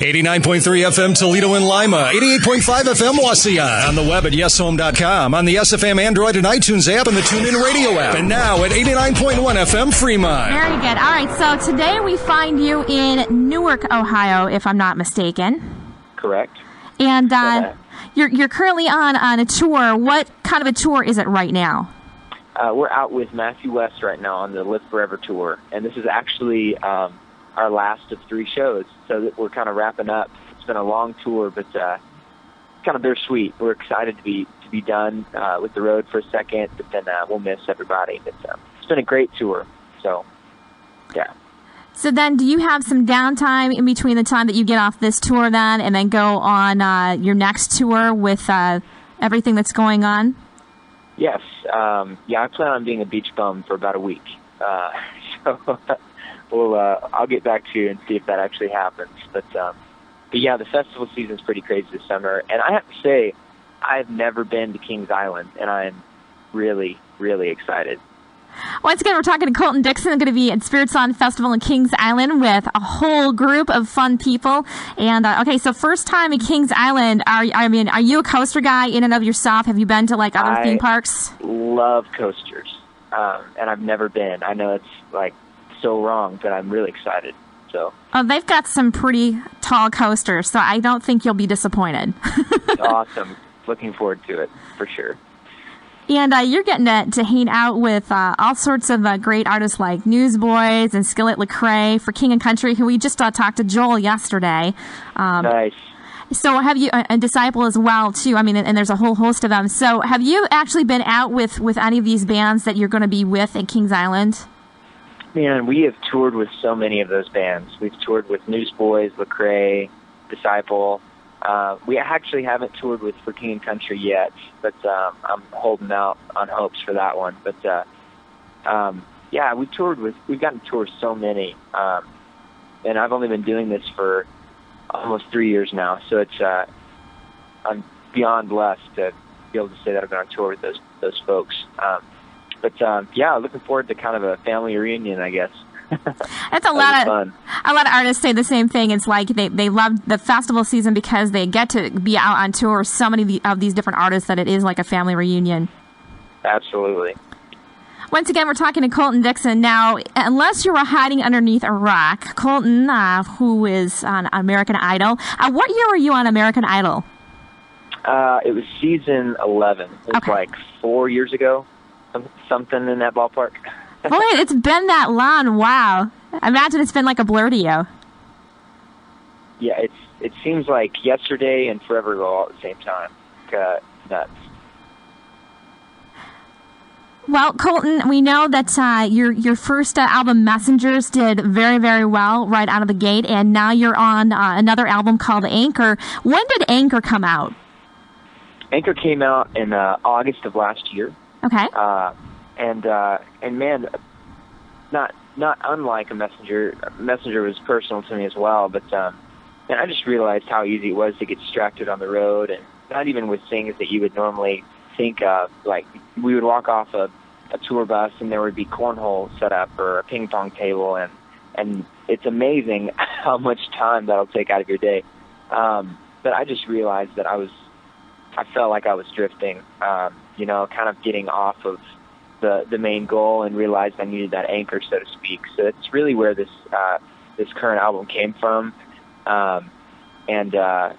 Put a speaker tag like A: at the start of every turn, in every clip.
A: 89.3 FM Toledo and Lima, 88.5 FM Wasia, on the web at yeshome.com, on the SFM Android and iTunes app, and the TuneIn Radio app, and now at 89.1 FM Fremont.
B: Very good. All right, so today we find you in Newark, Ohio, if I'm not mistaken.
C: Correct.
B: And you're currently on a tour. What kind of a tour is it right now?
C: We're out with Matthew West right now on the Live Forever tour, and this is actually our last of 3 shows, so that we're kind of wrapping up. It's been a long tour, but kind of bittersweet. We're excited to be done with the road for a second, but then we'll miss everybody. But it's been a great tour, so yeah.
B: So then, do you have some downtime in between the time that you get off this tour then, and then go on your next tour with everything that's going on?
C: Yes. I plan on being a beach bum for about a week. So I'll get back to you and see if that actually happens. But yeah, the festival season's pretty crazy this summer. And I have to say, I've never been to Kings Island, and I'm really, really excited.
B: Once again, we're talking to ColtonDixon. Going to be at Spirit Song Festival in Kings Island with a whole group of fun people. And okay, so first time in Kings Island. Are you a coaster guy in and of yourself? Have you been to like other theme parks?
C: Love coasters, and I've never been. I know it's like so wrong, but I'm really excited. So
B: they've got some pretty tall coasters, so I don't think you'll be disappointed.
C: Awesome. Looking forward to it for sure.
B: And you're getting to hang out with all sorts of great artists like Newsboys and Skillet Lecrae for King and Country, who we just talked to Joel yesterday.
C: Nice.
B: So have you, a Disciple as well, too. I mean, and there's a whole host of them. So have you actually been out with any of these bands that you're going to be with at Kings Island?
C: Man, we have toured with so many of those bands. We've toured with Newsboys, Lecrae, Disciple. We actually haven't toured with For King and Country yet, but I'm holding out on hopes for that one. But yeah, we've gotten to tour so many, and I've only been doing this for almost 3 years now. So it's I'm beyond blessed to be able to say that I've been on tour with those folks. But yeah, looking forward to kind of a family reunion, I guess.
B: That's a lot of artists say the same thing. It's like they love the festival season because they get to be out on tour with so many of these different artists that it is like a family reunion.
C: Absolutely.
B: Once again, we're talking to ColtonDixon. Now, unless you were hiding underneath a rock, Colton, who is on American Idol, what year were you on American Idol?
C: It was season 11. It was like 4 years ago, something in that ballpark.
B: Boy, it's been that long. Wow. I imagine it's been like a blur to you.
C: Yeah, it seems like yesterday and forever ago all at the same time. Nuts.
B: Well, Colton, we know that your first album, Messengers, did very, very well right out of the gate, and now you're on another album called Anchor. When did Anchor come out?
C: Anchor came out in August of last year.
B: Okay.
C: And man, not unlike a Messenger. Messenger was personal to me as well. But and I just realized how easy it was to get distracted on the road, and not even with things that you would normally think of. Like we would walk off a tour bus, and there would be cornhole set up or a ping pong table, and it's amazing how much time that'll take out of your day. But I just realized that I felt like I was drifting. Kind of getting off of the main goal, and realized I needed that anchor, so to speak. So it's really where this current album came from. And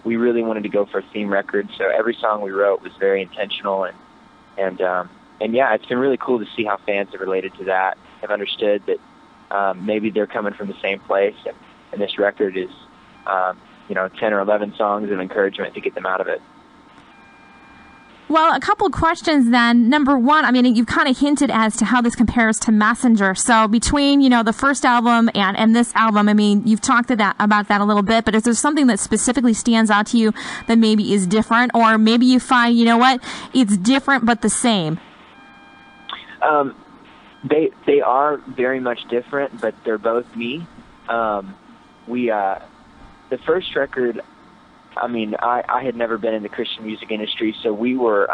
C: we really wanted to go for a theme record, so every song we wrote was very intentional, and yeah, it's been really cool to see how fans have related to that, have understood that maybe they're coming from the same place, and this record is 10 or 11 songs of encouragement to get them out of it.
B: Well, a couple of questions then. Number one, I mean, you've kind of hinted as to how this compares to Messenger. So between, the first album and this album, I mean, you've talked about that a little bit, but is there something that specifically stands out to you that maybe is different? Or maybe you find, it's different but the same?
C: They are very much different, but they're both me. The first record, I mean, I had never been in the Christian music industry, so we're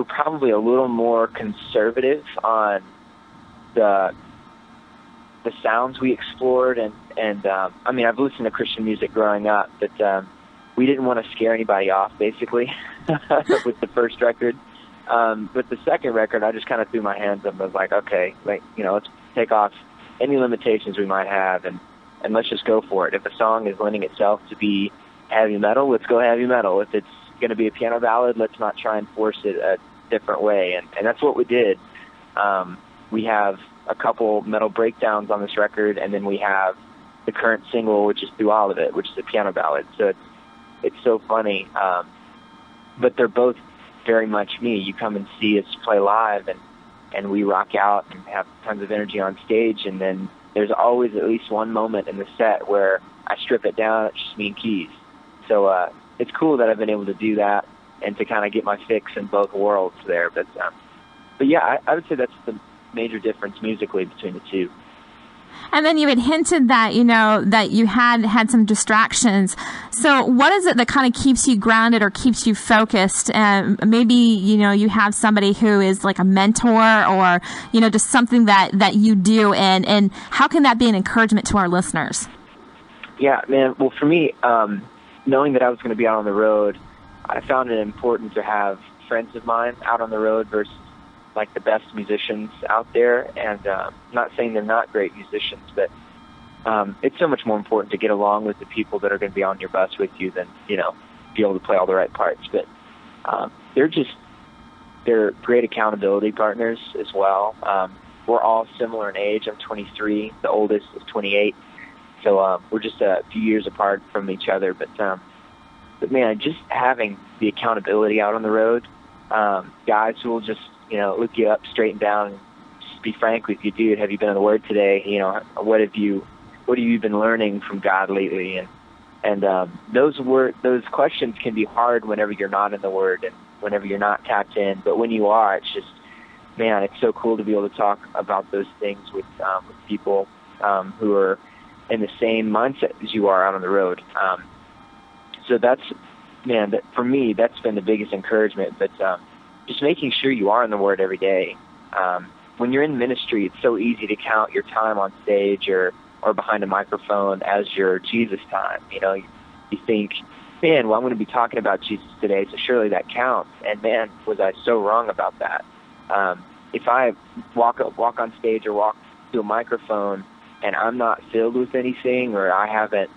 C: probably a little more conservative on the the sounds we explored, and I mean, I've listened to Christian music growing up, but we didn't want to scare anybody off, basically, with the first record. But the second record, I just kind of threw my hands up and was like, okay, like, you know, let's take off any limitations we might have, and let's just go for it. If a song is lending itself to be heavy metal, let's go heavy metal. If it's going to be a piano ballad, let's not try and force it a different way. And that's what we did. We have a couple metal breakdowns on this record, and then we have the current single, which is Through All of It, which is a piano ballad. So it's so funny. But they're both very much me. You come and see us play live, and we rock out and have tons of energy on stage, and then there's always at least one moment in the set where I strip it down, it's just me and keys. So it's cool that I've been able to do that and to kind of get my fix in both worlds there. But yeah, I would say that's the major difference musically between the two.
B: And then you had hinted that, you know, that you had some distractions. So what is it that kind of keeps you grounded or keeps you focused? Maybe, you know, you have somebody who is like a mentor, or, you know, just something that you do. And how can that be an encouragement to our listeners?
C: Yeah, man. Well, for me, knowing that I was going to be out on the road, I found it important to have friends of mine out on the road versus like the best musicians out there. And not saying they're not great musicians, but it's so much more important to get along with the people that are going to be on your bus with you than, you know, be able to play all the right parts. But they're great accountability partners as well. We're all similar in age. I'm 23. The oldest is 28. So we're just a few years apart from each other. But man, just having the accountability out on the road, guys who will just, you know, look you up straight and down and just be frank with you, dude, have you been in the Word today? You know, what have you been learning from God lately? And those questions can be hard whenever you're not in the Word and whenever you're not tapped in. But when you are, it's just, man, it's so cool to be able to talk about those things with people who are in the same mindset as you are out on the road. So that's, man, for me, that's been the biggest encouragement. But just making sure you are in the Word every day. When you're in ministry, it's so easy to count your time on stage or behind a microphone as your Jesus time. You know, you think, man, well, I'm going to be talking about Jesus today, so surely that counts. And man, was I so wrong about that. If I walk on stage or walk to a microphone and I'm not filled with anything, or I haven't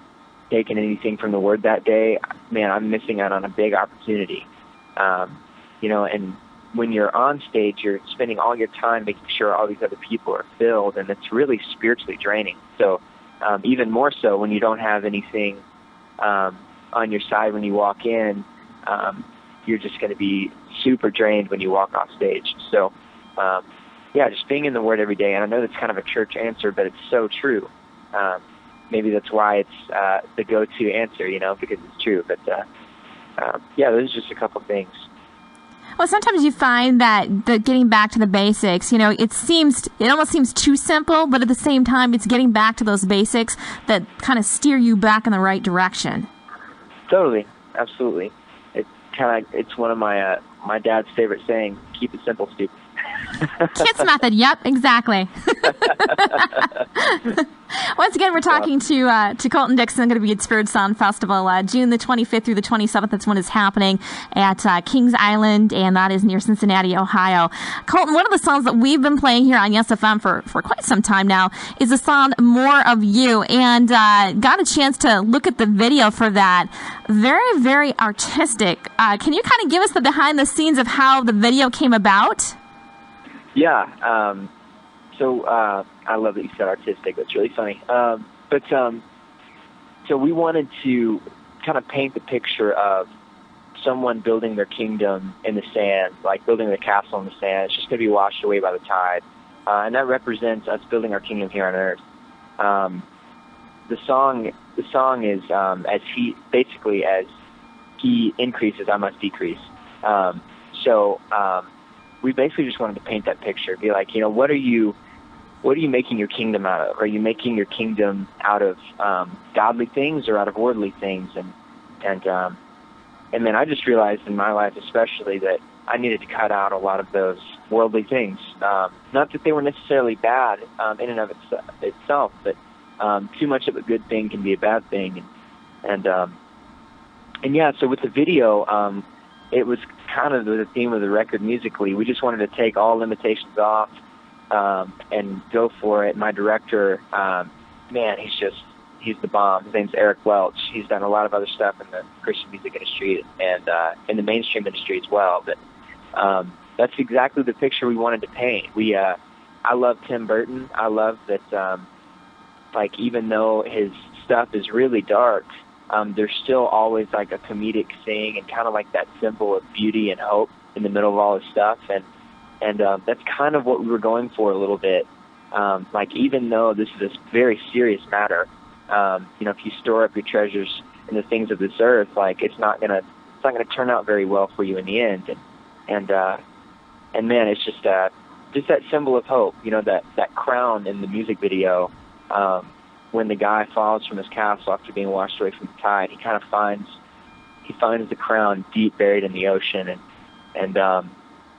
C: taken anything from the Word that day, man, I'm missing out on a big opportunity. You know, and when you're on stage, you're spending all your time making sure all these other people are filled, and it's really spiritually draining. So even more so when you don't have anything on your side when you walk in, you're just going to be super drained when you walk off stage. So, yeah, just being in the Word every day. And I know that's kind of a church answer, but it's so true. Maybe that's why it's the go-to answer, you know, because it's true. But, yeah, those are just a couple things.
B: Well, sometimes you find that getting back to the basics, you know, it almost seems too simple, but at the same time, it's getting back to those basics that kind of steer you back in the right direction.
C: Totally, absolutely. It's one of my dad's favorite sayings: "Keep it simple, stupid."
B: Kids method. Yep, exactly. Once again, we're talking to ColtonDixon. Going to be at Spirit Sound Festival June the 25th through the 27th. That's when it's happening at Kings Island, and that is near Cincinnati, Ohio. Colton, one of the songs that we've been playing here on Yes FM for quite some time now is the song "More of You," and got a chance to look at the video for that. Very, very artistic. Can you kind of give us the behind the scenes of how the video came about?
C: Yeah, so I love that you said artistic. That's really funny. So we wanted to kind of paint the picture of someone building their kingdom in the sand, like building the castle in the sand. It's just going to be washed away by the tide. And that represents us building our kingdom here on earth. The song is as he increases, I must decrease. So we basically just wanted to paint that picture, be like, you know, what are you making your kingdom out of? Are you making your kingdom out of godly things or out of worldly things? And then I just realized in my life especially that I needed to cut out a lot of those worldly things. Not that they were necessarily bad in and of itself, but too much of a good thing can be a bad thing. And yeah, so with the video, it was kind of the theme of the record musically. We just wanted to take all limitations off and go for it. My director, man, he's the bomb. His name's Eric Welch. He's done a lot of other stuff in the Christian music industry and in the mainstream industry as well. But that's exactly the picture we wanted to paint. I love Tim Burton. I love that, like, even though his stuff is really dark, there's still always like a comedic thing and kind of like that symbol of beauty and hope in the middle of all his stuff. And that's kind of what we were going for a little bit. Like, even though this is a very serious matter, if you store up your treasures in the things of this earth, like, it's not gonna turn out very well for you in the end. And man, it's just that symbol of hope. That crown in the music video. When the guy falls from his castle after being washed away from the tide, he kind of finds the crown deep buried in the ocean, and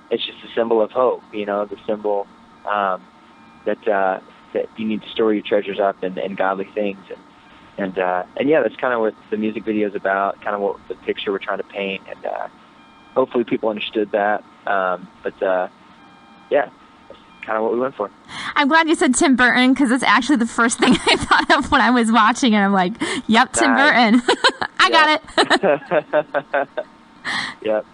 C: it's just a symbol of hope. The symbol that you need to store your treasures up in godly things, and yeah, that's kind of what the music video is about. Kind of what the picture we're trying to paint, and hopefully people understood that. Yeah. Kind of what we went for.
B: I'm glad you said Tim Burton, because it's actually the first thing I thought of when I was watching it. I'm like, yep, Tim Burton. I got it.
C: Yep.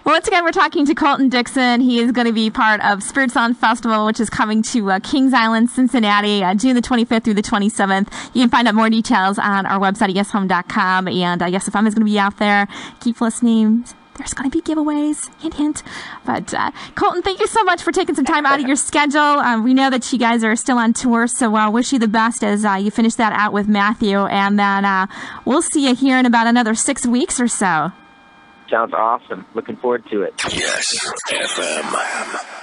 B: Well, once again, we're talking to ColtonDixon. He is going to be part of Spirit Sound Festival, which is coming to Kings Island, Cincinnati, June the 25th through the 27th. You can find out more details on our website at yeshome.com. And Yes FM is going to be out there. Keep listening. There's going to be giveaways, hint, hint. But Colton, thank you so much for taking some time out of your schedule. We know that you guys are still on tour, so I wish you the best as you finish that out with Matthew. And then we'll see you here in about another 6 weeks or so.
C: Sounds awesome. Looking forward to it.
A: Yes, FM.